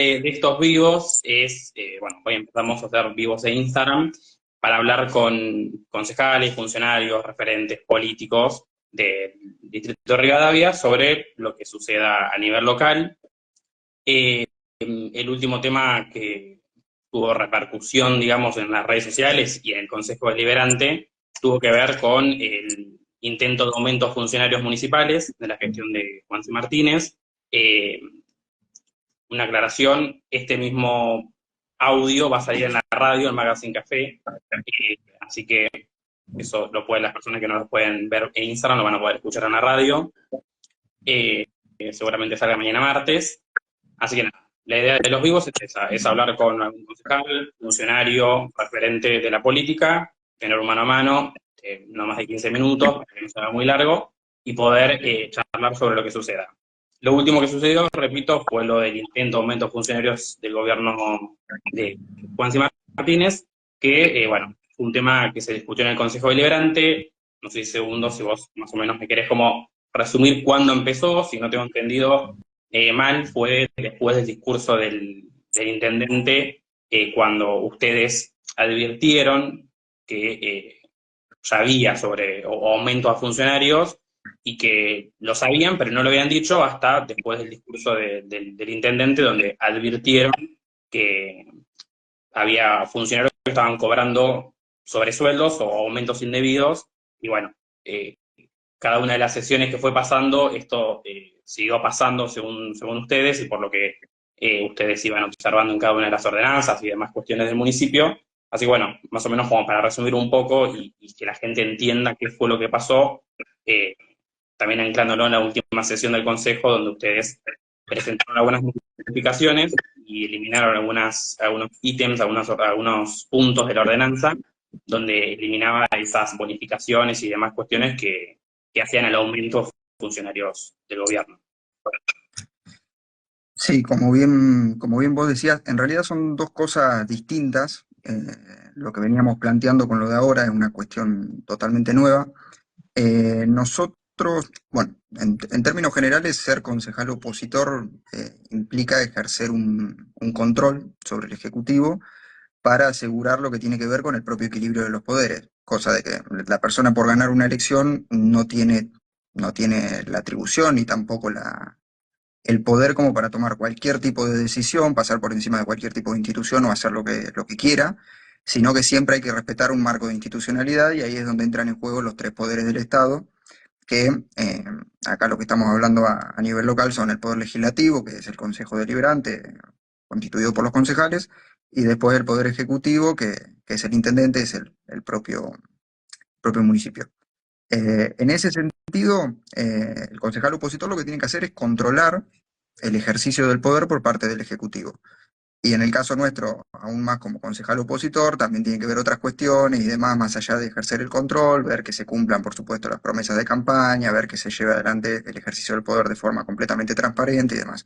De estos vivos es, bueno, hoy empezamos a hacer vivos de Instagram para hablar con concejales, funcionarios, referentes políticos del Distrito de Rivadavia sobre lo que suceda a nivel local. El último tema que tuvo repercusión, digamos, en las redes sociales y en el Consejo Deliberante tuvo que ver con el intento de aumento a funcionarios municipales de la gestión de Juan C. Martínez. Eh, una aclaración, este mismo audio va a salir en la radio, en Magazine Café, así que eso lo pueden, las personas que no lo pueden ver en Instagram lo van a poder escuchar en la radio. Seguramente salga mañana martes. Así que nada, la idea de los vivos es esa, es hablar con algún concejal, funcionario, referente de la política, tener un mano a mano, no más de 15 minutos, para que no sea muy largo, y poder charlar sobre lo que suceda. Lo último que sucedió, repito, fue lo del intento de aumento de funcionarios del gobierno de Juan C. Martínez, que, bueno, fue un tema que se discutió en el Consejo Deliberante. No sé, segundos, si vos más o menos me querés como resumir cuándo empezó, si no tengo entendido mal, fue después del discurso del intendente, cuando ustedes advirtieron que ya había sobre o aumento a funcionarios y que lo sabían, pero no lo habían dicho hasta después del discurso del intendente, donde advirtieron que había funcionarios que estaban cobrando sobresueldos o aumentos indebidos, y bueno, eh, cada una de las sesiones que fue pasando, esto siguió pasando según ustedes, y por lo que ustedes iban observando en cada una de las ordenanzas y demás cuestiones del municipio. Así que bueno, más o menos como para resumir un poco y que la gente entienda qué fue lo que pasó, eh, también anclándolo en la última sesión del Consejo, donde ustedes presentaron algunas modificaciones y eliminaron algunos ítems, algunos puntos de la ordenanza, donde eliminaba esas bonificaciones y demás cuestiones que hacían el aumento de funcionarios del gobierno. Sí, como bien vos decías, en realidad son dos cosas distintas. Lo que veníamos planteando con lo de ahora es una cuestión totalmente nueva. Nosotros, bueno, en términos generales, ser concejal opositor implica ejercer un control sobre el Ejecutivo para asegurar lo que tiene que ver con el propio equilibrio de los poderes, cosa de que la persona por ganar una elección no tiene la atribución ni tampoco el poder como para tomar cualquier tipo de decisión, pasar por encima de cualquier tipo de institución o hacer lo que quiera, sino que siempre hay que respetar un marco de institucionalidad, y ahí es donde entran en juego los tres poderes del Estado, que acá lo que estamos hablando a nivel local son el poder legislativo, que es el Consejo Deliberante, constituido por los concejales, y después el poder ejecutivo, que es el intendente, es el propio municipio. En ese sentido, el concejal opositor lo que tiene que hacer es controlar el ejercicio del poder por parte del Ejecutivo. Y en el caso nuestro, aún más como concejal opositor, también tiene que ver otras cuestiones y demás, más allá de ejercer el control, ver que se cumplan, por supuesto, las promesas de campaña, ver que se lleve adelante el ejercicio del poder de forma completamente transparente y demás.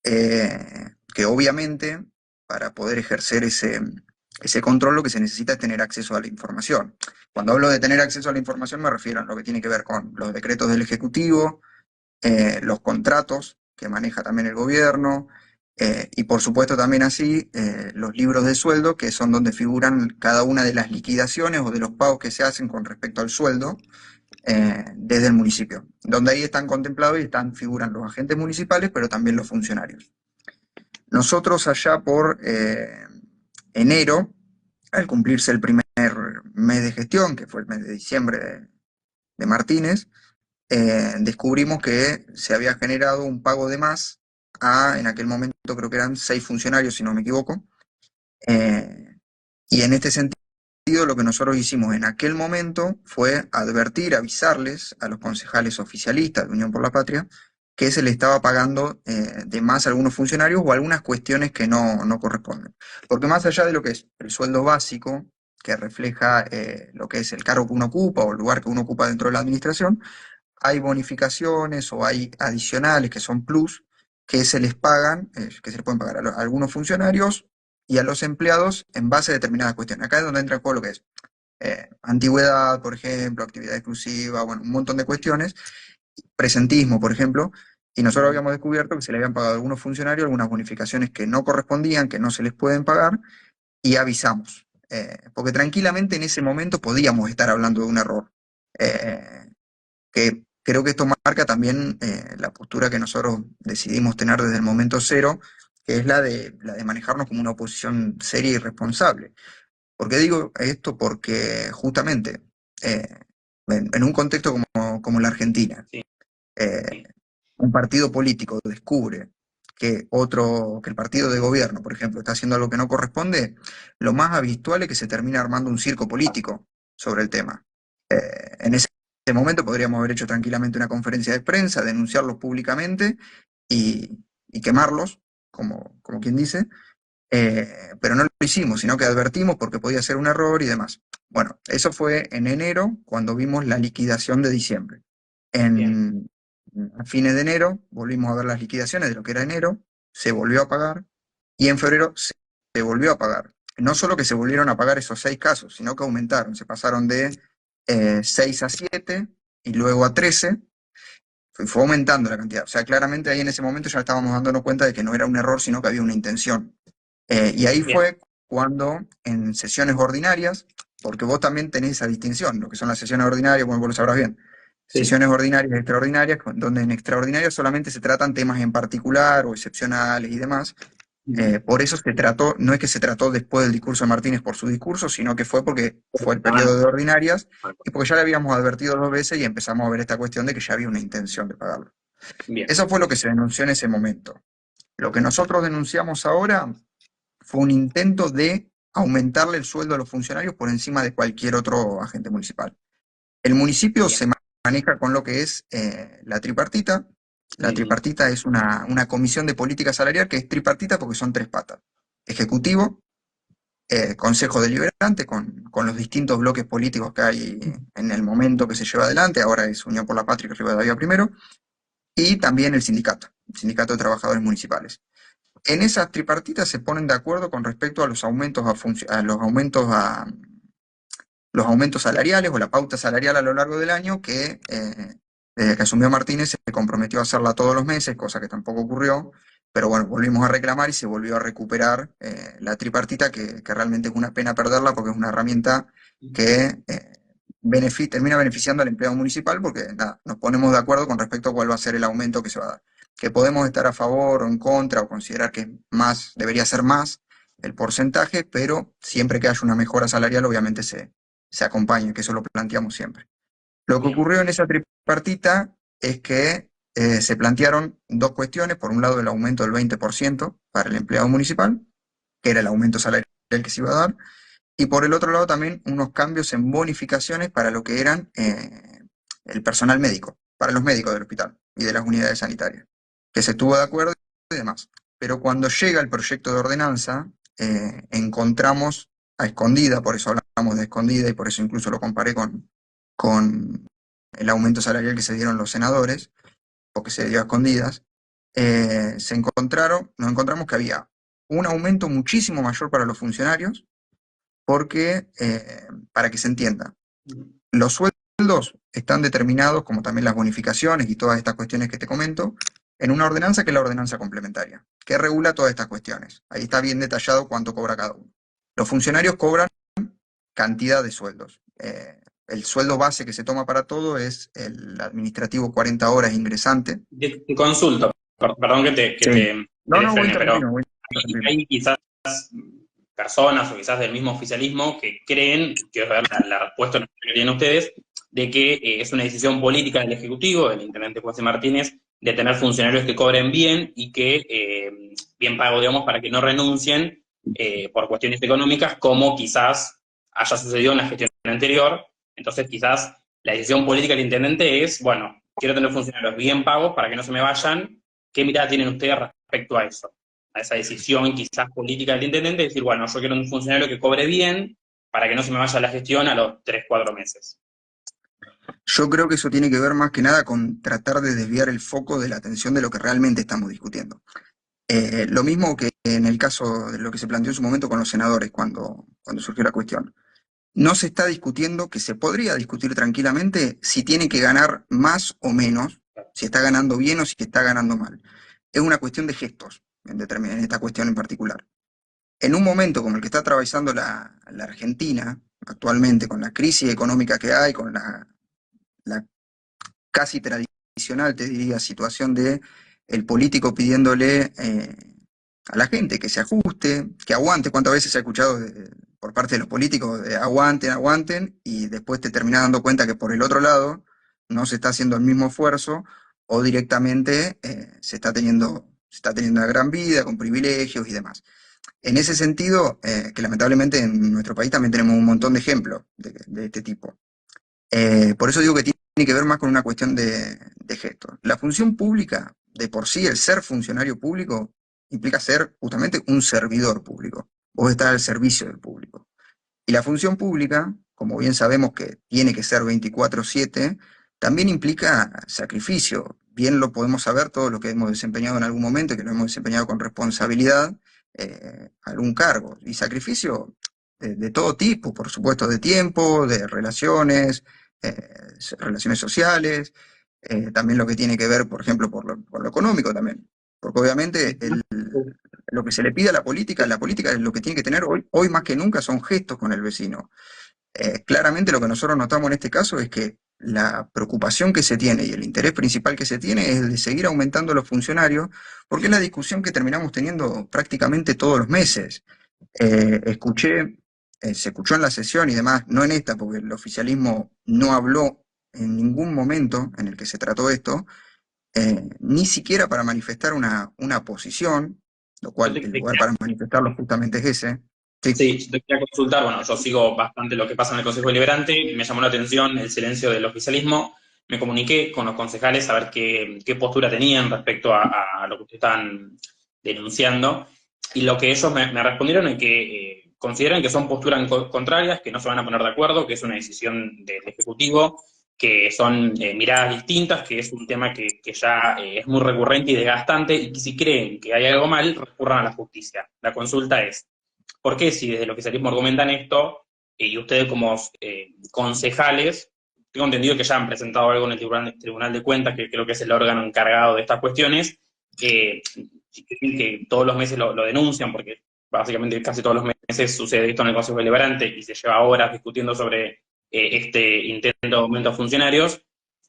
Que obviamente, para poder ejercer ese control, lo que se necesita es tener acceso a la información. Cuando hablo de tener acceso a la información, me refiero a lo que tiene que ver con los decretos del Ejecutivo, los contratos que maneja también el gobierno, y por supuesto también así los libros de sueldo, que son donde figuran cada una de las liquidaciones o de los pagos que se hacen con respecto al sueldo desde el municipio, donde ahí están contemplados y figuran los agentes municipales, pero también los funcionarios. Nosotros allá por enero, al cumplirse el primer mes de gestión, que fue el mes de diciembre de Martínez, descubrimos que se había generado un pago de más en aquel momento creo que eran 6 funcionarios, si no me equivoco, eh, y en este sentido lo que nosotros hicimos en aquel momento fue advertir, avisarles a los concejales oficialistas de Unión por la Patria que se le estaba pagando de más a algunos funcionarios o algunas cuestiones que no corresponden. Porque más allá de lo que es el sueldo básico, que refleja lo que es el cargo que uno ocupa o el lugar que uno ocupa dentro de la administración, hay bonificaciones o hay adicionales que son plus, que se les pagan, que se les pueden pagar a algunos funcionarios y a los empleados en base a determinadas cuestiones. Acá es donde entra en juego lo que es antigüedad, por ejemplo, actividad exclusiva, bueno, un montón de cuestiones, presentismo, por ejemplo, Y nosotros habíamos descubierto que se le habían pagado a algunos funcionarios algunas bonificaciones que no correspondían, que no se les pueden pagar, y avisamos. Porque tranquilamente en ese momento podíamos estar hablando de un error. Eh, que creo que esto marca también la postura que nosotros decidimos tener desde el momento cero, que es la de manejarnos como una oposición seria y responsable. ¿Por qué digo esto? Porque justamente eh, en un contexto como la Argentina, Sí, eh, un partido político descubre que el partido de gobierno, por ejemplo, está haciendo algo que no corresponde, lo más habitual es que se termine armando un circo político sobre el tema. En ese momento podríamos haber hecho tranquilamente una conferencia de prensa, denunciarlos públicamente y quemarlos, como quien dice, pero no lo hicimos, sino que advertimos porque podía ser un error y demás. Bueno, eso fue en enero, cuando vimos la liquidación de diciembre. bien, A fines de enero volvimos a ver las liquidaciones de lo que era enero, se volvió a pagar, y en febrero se volvió a pagar. No solo que se volvieron a pagar esos 6 casos, sino que aumentaron, se pasaron de 6 a 7 y luego a 13, fue aumentando la cantidad. O sea, claramente ahí en ese momento ya estábamos dándonos cuenta de que no era un error, sino que había una intención. Y ahí bien, fue cuando en sesiones ordinarias, porque vos también tenés esa distinción, lo que son las sesiones ordinarias, bueno, vos lo sabrás bien, sí, sesiones ordinarias y extraordinarias, donde en extraordinarias solamente se tratan temas en particular o excepcionales y demás. Por eso se trató, no es que se trató después del discurso de Martínez por su discurso, sino que fue porque fue el periodo de ordinarias y porque ya le habíamos advertido 2 veces y empezamos a ver esta cuestión de que ya había una intención de pagarlo. bien, Eso fue lo que se denunció en ese momento. Lo que nosotros denunciamos ahora fue un intento de aumentarle el sueldo a los funcionarios por encima de cualquier otro agente municipal. El municipio bien. se maneja con lo que es la tripartita. La Ujú. tripartita es una comisión de política salarial que es tripartita porque son 3 patas. Ejecutivo, Consejo Deliberante, con los distintos bloques políticos que hay en el momento que se lleva adelante, ahora es Unión por la Patria, que Rivadavia primero, y también el Sindicato de Trabajadores Municipales. En esas tripartitas se ponen de acuerdo con respecto a los aumentos los aumentos salariales o la pauta salarial a lo largo del año que desde que asumió Martínez se comprometió a hacerla todos los meses, cosa que tampoco ocurrió, pero bueno, volvimos a reclamar y se volvió a recuperar la tripartita, que realmente es una pena perderla porque es una herramienta que termina beneficiando al empleado municipal porque nada, nos ponemos de acuerdo con respecto a cuál va a ser el aumento que se va a dar. Que podemos estar a favor o en contra o considerar que más, debería ser más el porcentaje, pero siempre que haya una mejora salarial, obviamente se acompaña, que eso lo planteamos siempre. Lo que Bien, ocurrió en esa tripartita es que se plantearon 2 cuestiones. Por un lado, el aumento del 20% para el empleado municipal, que era el aumento salarial que se iba a dar, y por el otro lado también unos cambios en bonificaciones para lo que eran el personal médico, para los médicos del hospital y de las unidades sanitarias, que se estuvo de acuerdo y demás. Pero cuando llega el proyecto de ordenanza, encontramos a escondida, por eso hablamos de escondida y por eso incluso lo comparé con el aumento salarial que se dieron los senadores, o que se dio a escondidas, nos encontramos que había un aumento muchísimo mayor para los funcionarios, porque, para que se entienda, los sueldos están determinados, como también las bonificaciones y todas estas cuestiones que te comento, en una ordenanza que es la ordenanza complementaria, que regula todas estas cuestiones. Ahí está bien detallado cuánto cobra cada uno. Los funcionarios cobran cantidad de sueldos. El sueldo base que se toma para todo es el administrativo 40 horas ingresante. Te consulto, perdón Sí. que No, te no, voy a frene, pero interrumpirme, voy a interrumpirme. hay quizás personas o quizás del mismo oficialismo que creen, quiero ver la respuesta que tienen ustedes, de que es una decisión política del Ejecutivo, del intendente José Martínez, de tener funcionarios que cobren bien y que, bien pago, digamos, para que no renuncien por cuestiones económicas, como quizás haya sucedido en la gestión anterior. Entonces, quizás la decisión política del intendente es, bueno, quiero tener funcionarios bien pagos para que no se me vayan. ¿Qué mirada tienen ustedes respecto a eso? A esa decisión quizás política del intendente, decir, bueno, yo quiero un funcionario que cobre bien para que no se me vaya la gestión a los 3 4 meses. Yo creo que eso tiene que ver más que nada con tratar de desviar el foco de la atención de lo que realmente estamos discutiendo. Lo mismo que en el caso de lo que se planteó en su momento con los senadores cuando surgió la cuestión. No se está discutiendo, que se podría discutir tranquilamente, si tiene que ganar más o menos, si está ganando bien o si está ganando mal. Es una cuestión de gestos, en esta cuestión en particular. En un momento como el que está atravesando la Argentina actualmente, con la crisis económica que hay, con la casi tradicional, te diría, situación de el político pidiéndole a la gente que se ajuste, que aguante. ¿Cuántas veces se ha escuchado por parte de los políticos de aguanten, aguanten, y después te terminas dando cuenta que por el otro lado no se está haciendo el mismo esfuerzo o directamente se está teniendo una gran vida con privilegios y demás? En ese sentido, que lamentablemente en nuestro país también tenemos un montón de ejemplos de este tipo. Por eso digo que tiene que ver más con una cuestión de gestos. La función pública, de por sí, el ser funcionario público, implica ser justamente un servidor público. Vos estás al servicio del público. Y la función pública, como bien sabemos que tiene que ser 24/7, también implica sacrificio. Bien lo podemos saber todos los que hemos desempeñado en algún momento, y que lo hemos desempeñado con responsabilidad, algún cargo. Y sacrificio de todo tipo, por supuesto, de tiempo, de relaciones sociales, también lo que tiene que ver, por ejemplo, por lo económico también. Porque obviamente lo que se le pide a la política es lo que tiene que tener hoy más que nunca son gestos con el vecino. Claramente lo que nosotros notamos en este caso es que la preocupación que se tiene y el interés principal que se tiene es el de seguir aumentando los funcionarios, porque es la discusión que terminamos teniendo prácticamente todos los meses. Se escuchó en la sesión y demás, no en esta, porque el oficialismo no habló en ningún momento en el que se trató esto, ni siquiera para manifestar una posición, lo Yo cual te, el te lugar para manifestarlo justamente es ese. Sí, Sí, yo te quería consultar, bueno, yo sigo bastante lo que pasa en el Consejo Deliberante, y me llamó la atención el silencio del oficialismo. Me comuniqué con los concejales a ver qué postura tenían respecto a lo que ustedes estaban denunciando, y lo que ellos me respondieron es que consideran que son posturas contrarias, que no se van a poner de acuerdo, que es una decisión del Ejecutivo, que son miradas distintas, que es un tema que ya es muy recurrente y desgastante, y que si creen que hay algo mal, recurran a la justicia. La consulta es: ¿por qué si desde el oficialismo argumentan esto, y ustedes como concejales, tengo entendido que ya han presentado algo en el Tribunal de Cuentas, que creo que es el órgano encargado de estas cuestiones, que todos los meses lo denuncian, porque básicamente casi todos los meses sucede esto en el Consejo Deliberante y se lleva horas discutiendo sobre este intento de aumento a funcionarios?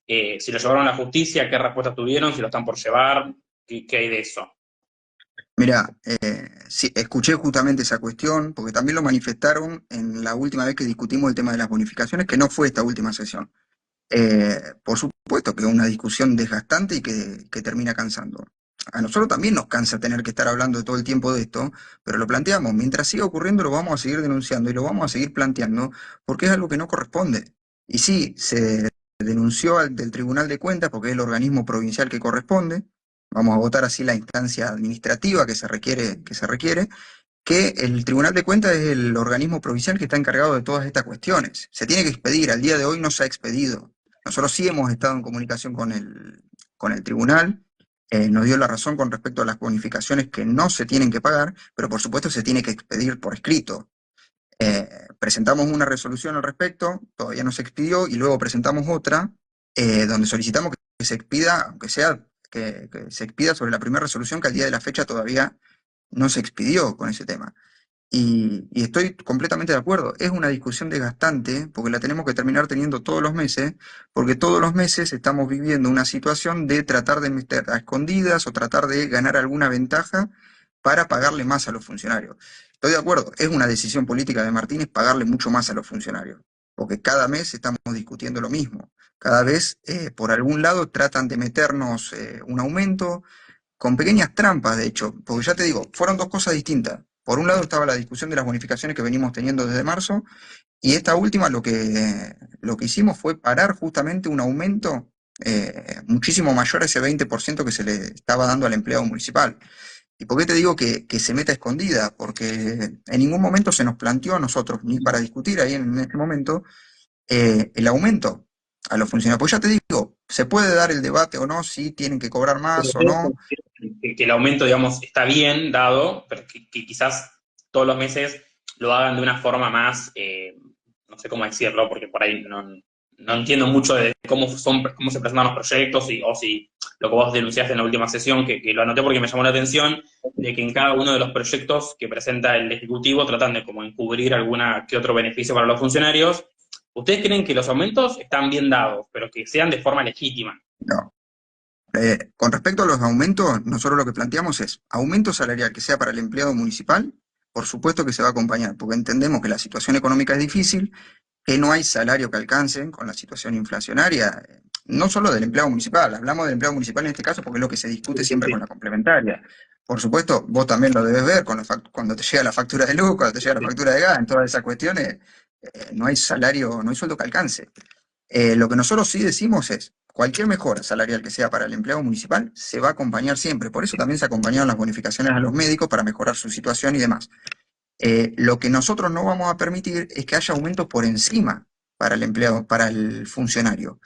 Si lo llevaron a la justicia, ¿qué respuesta tuvieron? Si lo están por llevar, ¿qué hay de eso? mira, sí, escuché justamente esa cuestión, porque también lo manifestaron en la última vez que discutimos el tema de las bonificaciones, que no fue esta última sesión. Por supuesto que es una discusión desgastante y que termina cansando. A nosotros también nos cansa tener que estar hablando todo el tiempo de esto, pero lo planteamos, mientras siga ocurriendo lo vamos a seguir denunciando y lo vamos a seguir planteando porque es algo que no corresponde. Y sí, se denunció del Tribunal de Cuentas porque es el organismo provincial que corresponde, vamos a votar así la instancia administrativa que se requiere, que el Tribunal de Cuentas es el organismo provincial que está encargado de todas estas cuestiones. Se tiene que expedir, al día de hoy no se ha expedido. Nosotros sí hemos estado en comunicación con el tribunal, nos dio la razón con respecto a las bonificaciones que no se tienen que pagar, pero por supuesto se tiene que expedir por escrito. Presentamos una resolución al respecto, todavía no se expidió, y luego presentamos otra donde solicitamos que se expida, aunque sea que se expida sobre la primera resolución que al día de la fecha todavía no se expidió con ese tema. Y estoy completamente de acuerdo, es una discusión desgastante porque la tenemos que terminar teniendo todos los meses, porque todos los meses estamos viviendo una situación de tratar de meter a escondidas o tratar de ganar alguna ventaja para pagarle más a los funcionarios. Estoy de acuerdo, es una decisión política de Martínez pagarle mucho más a los funcionarios, porque cada mes estamos discutiendo lo mismo. Cada vez, por algún lado, tratan de meternos un aumento, con pequeñas trampas, de hecho, porque ya te digo, fueron dos cosas distintas. Por un lado estaba la discusión de las bonificaciones que venimos teniendo desde marzo, y esta última lo que hicimos fue parar justamente un aumento muchísimo mayor a ese 20% que se le estaba dando al empleado municipal. ¿Y por qué te digo que se meta escondida? Porque en ningún momento se nos planteó a nosotros, ni para discutir ahí en este momento, el aumento a los funcionarios. Pues ya te digo, se puede dar el debate o no, si tienen que cobrar Pero más o ustedes no. consideran que el aumento, digamos, está bien dado, pero que quizás todos los meses lo hagan de una forma más, no sé cómo decirlo, porque por ahí no entiendo mucho de cómo se presentan los proyectos o si lo que vos denunciaste en la última sesión, que lo anoté porque me llamó la atención, de que en cada uno de los proyectos que presenta el Ejecutivo tratan de como encubrir alguna que otro beneficio para los funcionarios. ¿Ustedes creen que los aumentos están bien dados, pero que sean de forma legítima? No. Con respecto a los aumentos, nosotros lo que planteamos es aumento salarial que sea para el empleado municipal, por supuesto que se va a acompañar, porque entendemos que la situación económica es difícil, que no hay salario que alcance con la situación inflacionaria, no solo del empleado municipal, hablamos del empleado municipal en este caso porque es lo que se discute siempre con la complementaria. Por supuesto, vos también lo debes ver con cuando te llega la factura de luz, cuando te llega la factura de gas, en todas esas cuestiones, no hay salario, no hay sueldo que alcance. Lo que nosotros sí decimos es, cualquier mejora salarial que sea para el empleado municipal se va a acompañar siempre. Por eso también se acompañaron las bonificaciones a los médicos para mejorar su situación y demás. Lo que nosotros no vamos a permitir es que haya aumentos por encima para el empleado, para el funcionario.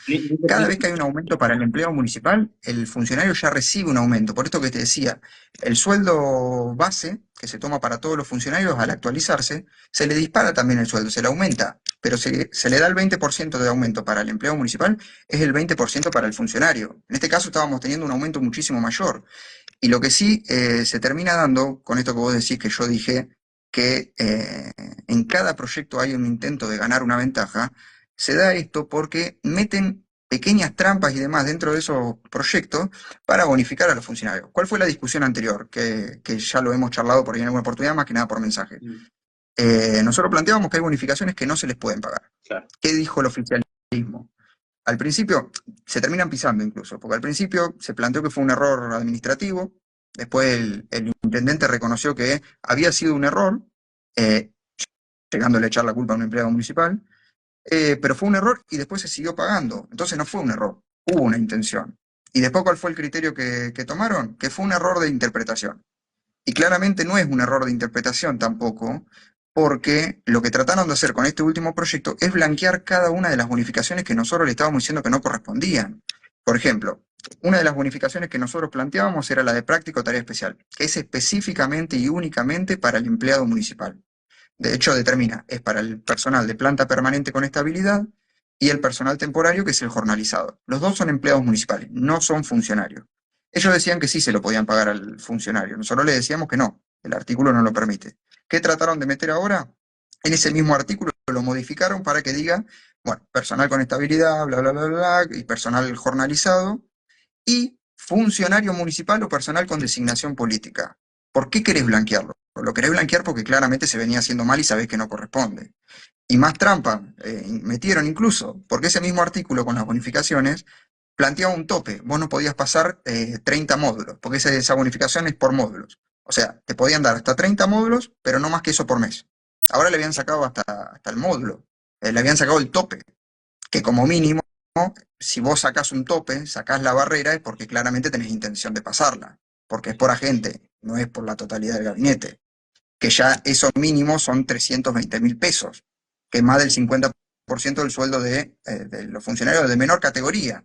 Cada vez que hay un aumento para el empleado municipal, el funcionario ya recibe un aumento. Por esto que te decía, el sueldo base que se toma para todos los funcionarios al actualizarse, se le dispara también el sueldo, se le aumenta, pero se le da el 20% de aumento para el empleado municipal, es el 20% para el funcionario. En este caso estábamos teniendo un aumento muchísimo mayor. Y lo que sí se termina dando, con esto que vos decís que yo dije, que en cada proyecto hay un intento de ganar una ventaja, se da esto porque meten pequeñas trampas y demás dentro de esos proyectos para bonificar a los funcionarios. ¿Cuál fue la discusión anterior? Que ya lo hemos charlado por ahí en alguna oportunidad, más que nada por mensaje. Nosotros planteábamos que hay bonificaciones que no se les pueden pagar. Claro. ¿Qué dijo el oficialismo? Al principio se terminan pisando incluso, porque al principio se planteó que fue un error administrativo, después el intendente reconoció que había sido un error, eh, llegándole a echar la culpa a un empleado municipal, pero fue un error y después se siguió pagando. Entonces no fue un error, hubo una intención. ¿Y después cuál fue el criterio que tomaron? Que fue un error de interpretación. Y claramente no es un error de interpretación tampoco, porque lo que trataron de hacer con este último proyecto es blanquear cada una de las bonificaciones que nosotros le estábamos diciendo que no correspondían. Por ejemplo, una de las bonificaciones que nosotros planteábamos era la de práctica o tarea especial, que es específicamente y únicamente para el empleado municipal. De hecho, determina, es para el personal de planta permanente con estabilidad y el personal temporario, que es el jornalizado. Los dos son empleados municipales, no son funcionarios. Ellos decían que sí se lo podían pagar al funcionario. Nosotros le decíamos que no, el artículo no lo permite. ¿Qué trataron de meter ahora? En ese mismo artículo lo modificaron para que diga, bueno, personal con estabilidad, bla, bla, bla, bla, y personal jornalizado, y funcionario municipal o personal con designación política. ¿Por qué querés blanquearlo? Lo querés blanquear porque claramente se venía haciendo mal y sabés que no corresponde. Y más trampa, metieron incluso, porque ese mismo artículo con las bonificaciones planteaba un tope. Vos no podías pasar 30 módulos, porque esa bonificación es por módulos. O sea, te podían dar hasta 30 módulos, pero no más que eso por mes. Ahora le habían sacado hasta el módulo, le habían sacado el tope, que como mínimo, si vos sacás un tope, sacás la barrera, es porque claramente tenés intención de pasarla, porque es por agente, no es por la totalidad del gabinete, que ya eso mínimo son 320.000 pesos, que es más del 50% del sueldo de los funcionarios de menor categoría,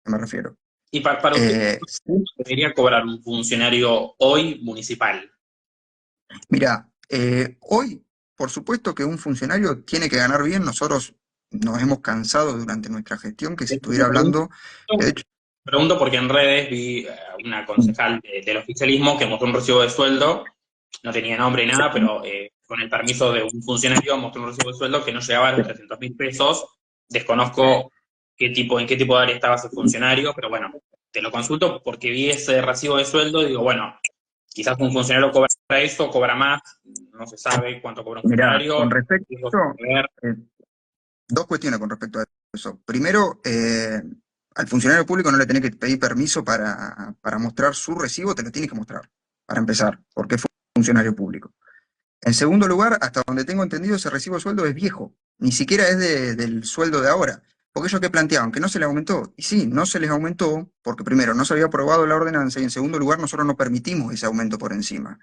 me refiero. Y para usted, ¿cuánto debería cobrar un funcionario hoy municipal? Mira, hoy, por supuesto que un funcionario tiene que ganar bien. Nosotros nos hemos cansado durante nuestra gestión que se estuviera hablando. De hecho, Pregunto porque en redes vi una concejal del oficialismo que mostró un recibo de sueldo, no tenía nombre ni nada, pero con el permiso de un funcionario mostró un recibo de sueldo que no llegaba a los 300.000 pesos. Desconozco en qué tipo de área estaba ese funcionario, pero bueno, te lo consulto porque vi ese recibo de sueldo y digo, bueno, quizás un funcionario cobra eso, cobra más, no se sabe cuánto cobra un mira, funcionario. con respecto, eh, dos cuestiones con respecto a eso. Primero, al funcionario público no le tenés que pedir permiso para mostrar su recibo, te lo tiene que mostrar, para empezar, porque es funcionario público. En segundo lugar, hasta donde tengo entendido, ese recibo de sueldo es viejo, ni siquiera es del sueldo de ahora. Porque ellos que planteaban que no se les aumentó, y sí, no se les aumentó, porque primero no se había aprobado la ordenanza, y en segundo lugar nosotros no permitimos ese aumento por encima.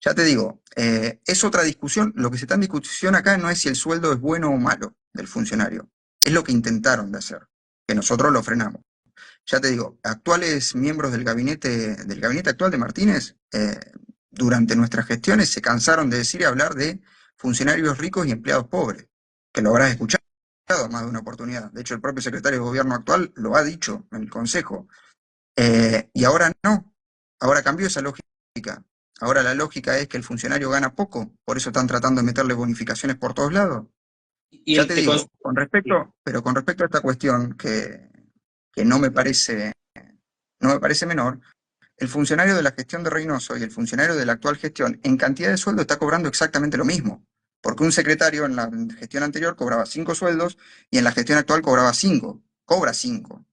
Ya te digo, es otra discusión, lo que se está en discusión acá no es si el sueldo es bueno o malo del funcionario, es lo que intentaron de hacer, que nosotros lo frenamos. Ya te digo, actuales miembros del gabinete actual de Martínez, durante nuestras gestiones se cansaron de decir y hablar de funcionarios ricos y empleados pobres, que lo habrás escuchado. más de una oportunidad. De hecho, el propio secretario de gobierno actual lo ha dicho en el Consejo. Y ahora no, ahora cambió esa lógica. Ahora la lógica es que el funcionario gana poco, por eso están tratando de meterle bonificaciones por todos lados. Y Ya te te digo, sí. con respecto a esta cuestión que no me parece menor, el funcionario de la gestión de Reynoso y el funcionario de la actual gestión en cantidad de sueldo está cobrando exactamente lo mismo. Porque un secretario en la gestión anterior cobraba 5 sueldos y en la gestión actual cobraba 5. Cobra 5.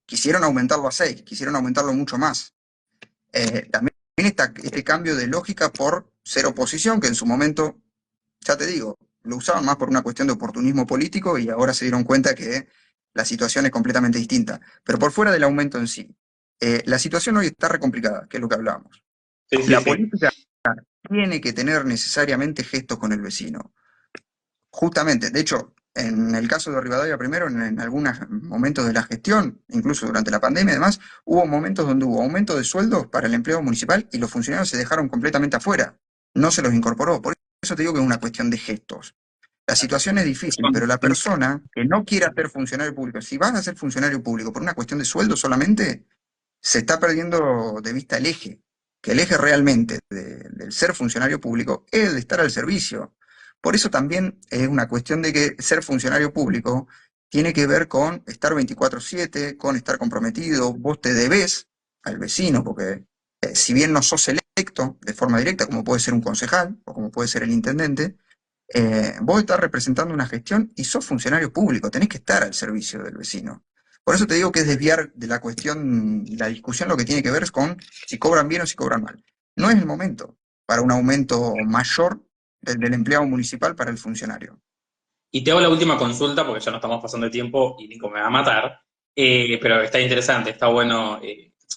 Quisieron aumentarlo a 6, quisieron aumentarlo mucho más. También está este cambio de lógica por ser oposición, que en su momento, ya te digo, lo usaban más por una cuestión de oportunismo político y ahora se dieron cuenta que la situación es completamente distinta. Pero por fuera del aumento en sí, la situación hoy está recomplicada, que es lo que hablábamos. Sí, sí, La sí. política tiene que tener necesariamente gestos con el vecino. Justamente, de hecho, en el caso de Rivadavia primero, en algunos momentos de la gestión, incluso durante la pandemia y demás, hubo momentos donde hubo aumento de sueldos para el empleo municipal y los funcionarios se dejaron completamente afuera. No se los incorporó. Por eso te digo que es una cuestión de gestos. La situación es difícil, pero la persona que no quiera ser funcionario público, si vas a ser funcionario público por una cuestión de sueldo solamente, se está perdiendo de vista el eje, que el eje realmente del ser funcionario público es el de estar al servicio. Por eso también es una cuestión de que ser funcionario público tiene que ver con estar 24/7, con estar comprometido, vos te debés al vecino, porque si bien no sos electo de forma directa, como puede ser un concejal o como puede ser el intendente, vos estás representando una gestión y sos funcionario público, tenés que estar al servicio del vecino. Por eso te digo que es desviar de la cuestión, la discusión lo que tiene que ver es con si cobran bien o si cobran mal. No es el momento para un aumento mayor del empleado municipal para el funcionario. Y te hago la última consulta, porque ya no estamos pasando de tiempo y Nico me va a matar, pero está interesante, está bueno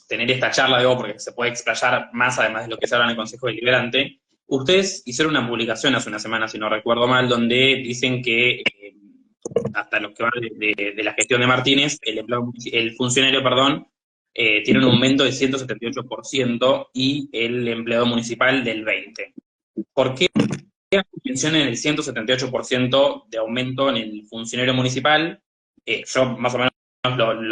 tener esta charla, digo, porque se puede explayar más además de lo que se habla en el Consejo Deliberante. Ustedes hicieron una publicación hace una semana, si no recuerdo mal, donde dicen que hasta los que van de la gestión de Martínez, el funcionario, perdón, tiene un aumento del 178% y el empleado municipal del 20%. ¿Por qué mencionen el 178% de aumento en el funcionario municipal? Yo más o menos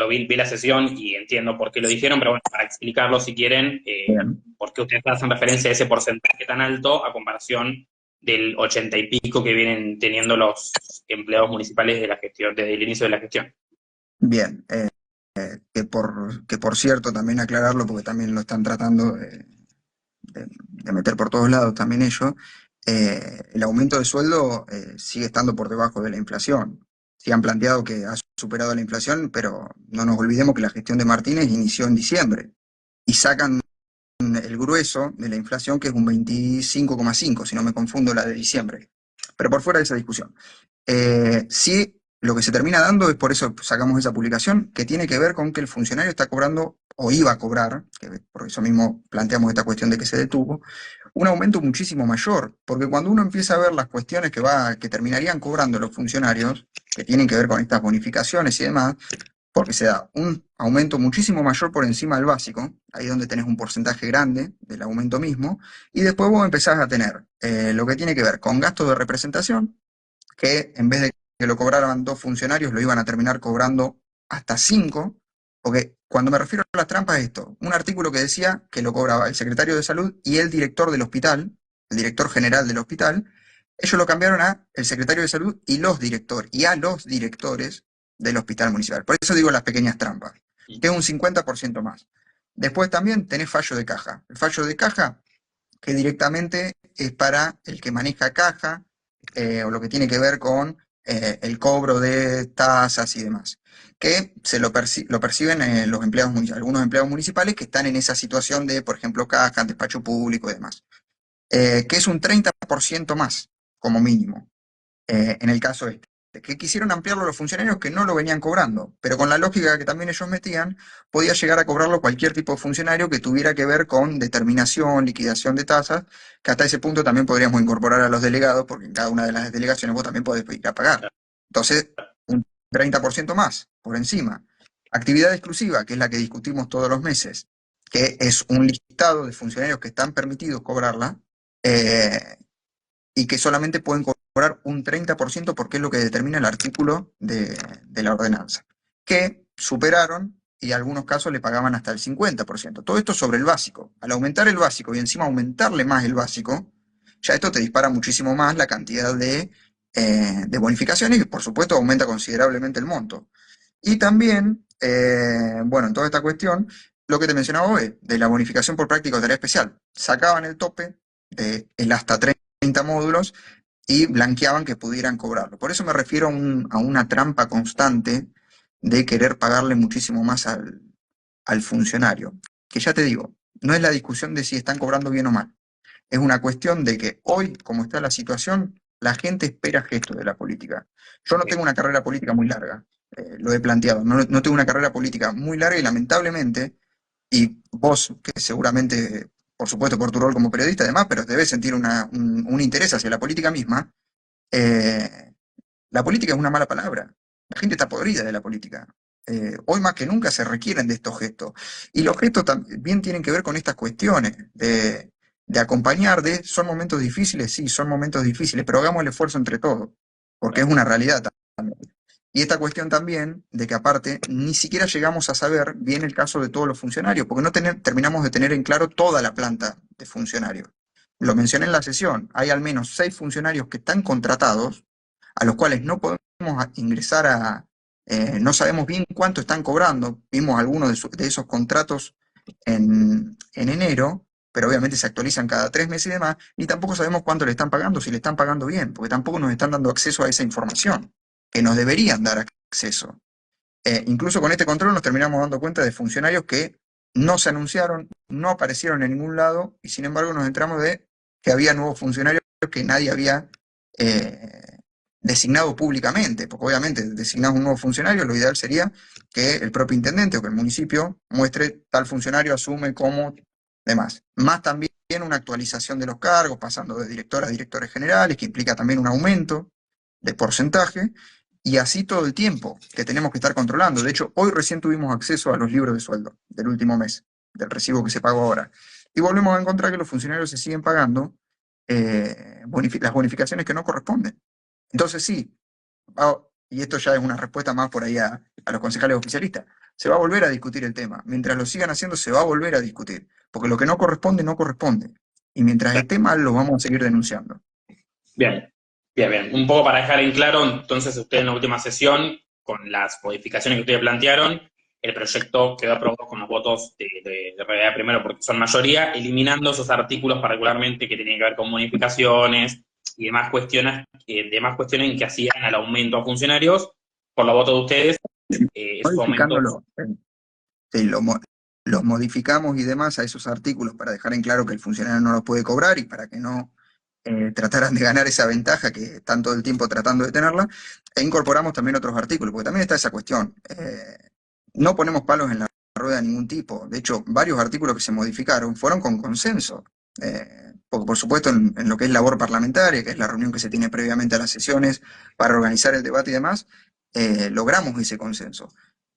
vi la sesión y entiendo por qué lo dijeron, pero bueno, para explicarlo si quieren, Bien. por qué ustedes hacen referencia a ese porcentaje tan alto a comparación del 80 y pico que vienen teniendo los empleados municipales de la gestión, desde el inicio de la gestión. Bien. Que por cierto, también aclararlo, porque también lo están tratando de meter por todos lados también ellos, el aumento de sueldo sigue estando por debajo de la inflación. Sí han planteado que ha superado la inflación, pero no nos olvidemos que la gestión de Martínez inició en diciembre y sacan el grueso de la inflación, que es un 25,5, si no me confundo la de diciembre. Pero por fuera de esa discusión. Sí, lo que se termina dando es por eso sacamos esa publicación, que tiene que ver con que el funcionario está cobrando, o iba a cobrar, que por eso mismo planteamos esta cuestión de que se detuvo, un aumento muchísimo mayor, porque cuando uno empieza a ver las cuestiones que terminarían cobrando los funcionarios, que tienen que ver con estas bonificaciones y demás, porque se da un aumento muchísimo mayor por encima del básico, ahí donde tenés un porcentaje grande del aumento mismo, y después vos empezás a tener lo que tiene que ver con gastos de representación, que en vez de que lo cobraran 2 funcionarios, lo iban a terminar cobrando hasta 5, porque cuando me refiero a las trampas es esto, un artículo que decía que lo cobraba el secretario de salud y el director del hospital, el director general del hospital, ellos lo cambiaron a el secretario de salud y los directores, y a los directores del hospital municipal. Por eso digo las pequeñas trampas, que es un 50% más. Después también tenés fallo de caja. El fallo de caja, que directamente es para el que maneja caja, o lo que tiene que ver con el cobro de tasas y demás, que lo perciben los empleados algunos empleados municipales que están en esa situación de, por ejemplo, caja, despacho público y demás, que es un 30% más, como mínimo, en el caso este, que quisieron ampliarlo a los funcionarios que no lo venían cobrando, pero con la lógica que también ellos metían, podía llegar a cobrarlo cualquier tipo de funcionario que tuviera que ver con determinación, liquidación de tasas, que hasta ese punto también podríamos incorporar a los delegados, porque en cada una de las delegaciones vos también podés ir a pagar. Entonces, un 30% más, por encima. Actividad exclusiva, que es la que discutimos todos los meses, que es un listado de funcionarios que están permitidos cobrarla, y que solamente pueden cobrar un 30% porque es lo que determina el artículo de la ordenanza, que superaron y en algunos casos le pagaban hasta el 50%. Todo esto sobre el básico. Al aumentar el básico y encima aumentarle más el básico, ya esto te dispara muchísimo más la cantidad de bonificaciones y por supuesto aumenta considerablemente el monto. Y también, bueno, en toda esta cuestión, lo que te mencionaba hoy, de la bonificación por práctica de tarea especial, sacaban el tope de el hasta 30 módulos y blanqueaban que pudieran cobrarlo. Por eso me refiero a una trampa constante de querer pagarle muchísimo más al funcionario. Que ya te digo, no es la discusión de si están cobrando bien o mal. Es una cuestión de que hoy, como está la situación, la gente espera gestos de la política. Yo no tengo una carrera política muy larga, lo he planteado, no tengo una carrera política muy larga y lamentablemente, y vos que seguramente, por supuesto por tu rol como periodista además, pero debes sentir un interés hacia la política misma, eh, la política es una mala palabra. La gente está podrida de la política. Hoy más que nunca se requieren de estos gestos. Y los gestos también tienen que ver con estas cuestiones de acompañar, son momentos difíciles, sí, son momentos difíciles, pero hagamos el esfuerzo entre todos, porque es una realidad también. Y esta cuestión también de que aparte ni siquiera llegamos a saber bien el caso de todos los funcionarios, porque no terminamos de tener en claro toda la planta de funcionarios. Lo mencioné en la sesión, hay al menos 6 funcionarios que están contratados, a los cuales no podemos ingresar no sabemos bien cuánto están cobrando, vimos algunos de esos contratos en enero, pero obviamente se actualizan cada 3 meses y demás, ni tampoco sabemos cuánto le están pagando, si le están pagando bien, porque tampoco nos están dando acceso a esa información, que nos deberían dar acceso. Incluso con este control nos terminamos dando cuenta de funcionarios que no se anunciaron, no aparecieron en ningún lado, y sin embargo nos enteramos de que había nuevos funcionarios que nadie había eh, designado públicamente, porque obviamente designar un nuevo funcionario, lo ideal sería que el propio intendente o que el municipio muestre tal funcionario asume como demás. Más también una actualización de los cargos, pasando de director a directores generales, que implica también un aumento de porcentaje, y así todo el tiempo que tenemos que estar controlando. De hecho, hoy recién tuvimos acceso a los libros de sueldo del último mes, del recibo que se pagó ahora. Y volvemos a encontrar que los funcionarios se siguen pagando las bonificaciones que no corresponden. Entonces sí, y esto ya es una respuesta más por ahí a los concejales oficialistas, se va a volver a discutir el tema. Mientras lo sigan haciendo, se va a volver a discutir. Porque lo que no corresponde, no corresponde. Y mientras esté mal, lo vamos a seguir denunciando. Bien, bien, bien. Un poco para dejar en claro, entonces ustedes en la última sesión, con las modificaciones que ustedes plantearon, el proyecto quedó aprobado con los votos de realidad primero porque son mayoría, eliminando esos artículos particularmente que tenían que ver con modificaciones y demás cuestiones en que hacían al aumento a funcionarios. Por los votos de ustedes, esos aumentos. Modificándolo. Sí, los modificamos y demás a esos artículos para dejar en claro que el funcionario no los puede cobrar y para que no trataran de ganar esa ventaja que están todo el tiempo tratando de tenerla, e incorporamos también otros artículos, porque también está esa cuestión. No ponemos palos en la rueda de ningún tipo. De hecho, varios artículos que se modificaron fueron con consenso. Porque por supuesto en lo que es labor parlamentaria, que es la reunión que se tiene previamente a las sesiones para organizar el debate y demás, logramos ese consenso.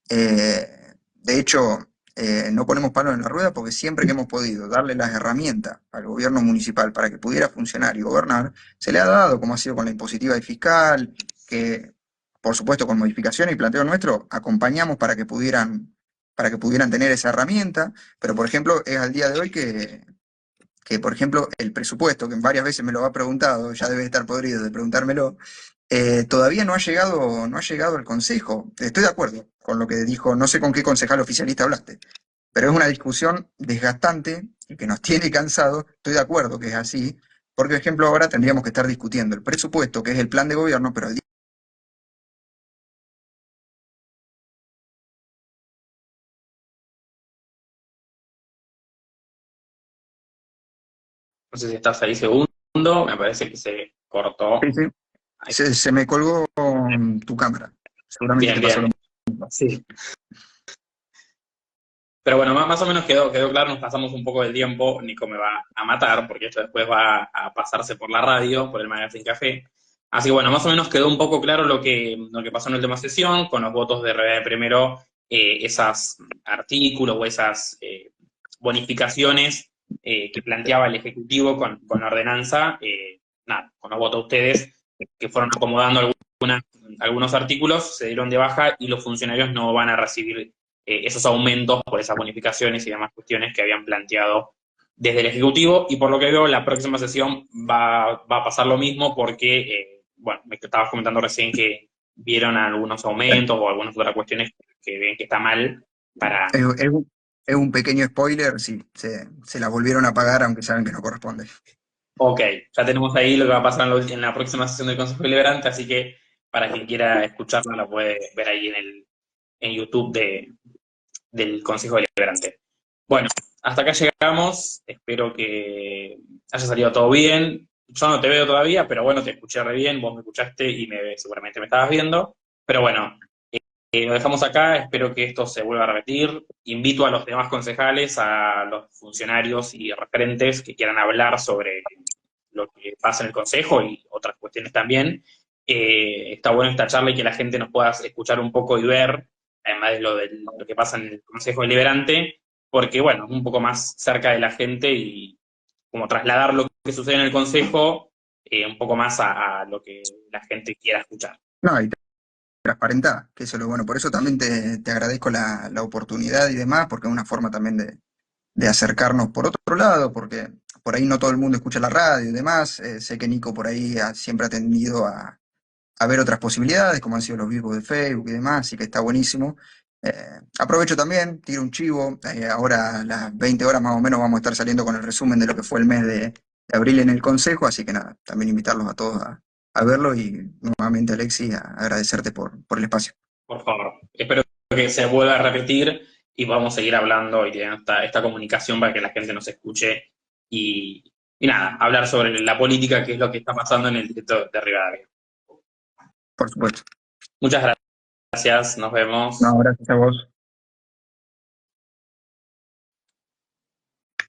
De hecho, no ponemos palos en la rueda porque siempre que hemos podido darle las herramientas al gobierno municipal para que pudiera funcionar y gobernar, se le ha dado, como ha sido con la impositiva y fiscal, que por supuesto con modificaciones y planteo nuestro, acompañamos para que pudieran tener esa herramienta, pero por ejemplo, es al día de hoy que, por ejemplo, el presupuesto, que varias veces me lo ha preguntado, ya debe estar podrido de preguntármelo, todavía no ha llegado al Consejo. Estoy de acuerdo con lo que dijo, no sé con qué concejal oficialista hablaste, pero es una discusión desgastante y que nos tiene cansado. Estoy de acuerdo que es así, porque, por ejemplo, ahora tendríamos que estar discutiendo el presupuesto, que es el plan de gobierno, pero No sé si estás ahí segundo, me parece que se cortó. sí, sí, Ahí. se me colgó tu cámara. Seguramente Bien, te pasó bien. lo mismo. Sí. Pero bueno, más o menos quedó claro, nos pasamos un poco del tiempo, Nico me va a matar, porque esto después va a pasarse por la radio, por el Magazine Café. Así que bueno, más o menos quedó un poco claro lo que pasó en la última sesión, con los votos de RD primero, esos artículos o esas bonificaciones que planteaba el Ejecutivo con la ordenanza, nada, con los votos de ustedes que fueron acomodando algunos artículos, se dieron de baja y los funcionarios no van a recibir esos aumentos por esas bonificaciones y demás cuestiones que habían planteado desde el Ejecutivo, y por lo que veo, la próxima sesión va a pasar lo mismo porque, bueno, me estabas comentando recién que vieron algunos aumentos o algunas otras cuestiones que ven que está mal para... Es un pequeño spoiler, sí, se la volvieron a pagar aunque saben que no corresponde. Ok, ya tenemos ahí lo que va a pasar en la próxima sesión del Consejo Deliberante, así que para quien quiera escucharla la puede ver ahí en YouTube del Consejo Deliberante. Bueno, hasta acá llegamos, espero que haya salido todo bien. Yo no te veo todavía, pero bueno, te escuché re bien, vos me escuchaste y seguramente me estabas viendo. Pero bueno, lo dejamos acá, espero que esto se vuelva a repetir. Invito a los demás concejales, a los funcionarios y referentes que quieran hablar sobre lo que pasa en el Consejo y otras cuestiones también. Está bueno esta charla y que la gente nos pueda escuchar un poco y ver, además de lo que pasa en el Consejo Deliberante, porque bueno, es un poco más cerca de la gente y como trasladar lo que sucede en el Consejo un poco más a lo que la gente quiera escuchar. No, y transparentada, que eso es lo bueno. Por eso también te agradezco la oportunidad y demás, porque es una forma también de acercarnos por otro lado, porque por ahí no todo el mundo escucha la radio y demás. Sé que Nico por ahí siempre ha tendido a ver otras posibilidades, como han sido los vivos de Facebook y demás, así que está buenísimo. Aprovecho también, tiro un chivo, ahora a las 20 horas más o menos vamos a estar saliendo con el resumen de lo que fue el mes de abril en el Consejo, así que nada, también invitarlos a todos a verlo y nuevamente Alexis, a agradecerte por el espacio. Por favor, espero que se vuelva a repetir y vamos a seguir hablando y teniendo esta comunicación para que la gente nos escuche y, y nada, hablar sobre la política, que es lo que está pasando en el distrito de Rivadavia. Por supuesto. Muchas gracias, nos vemos. No, gracias a vos.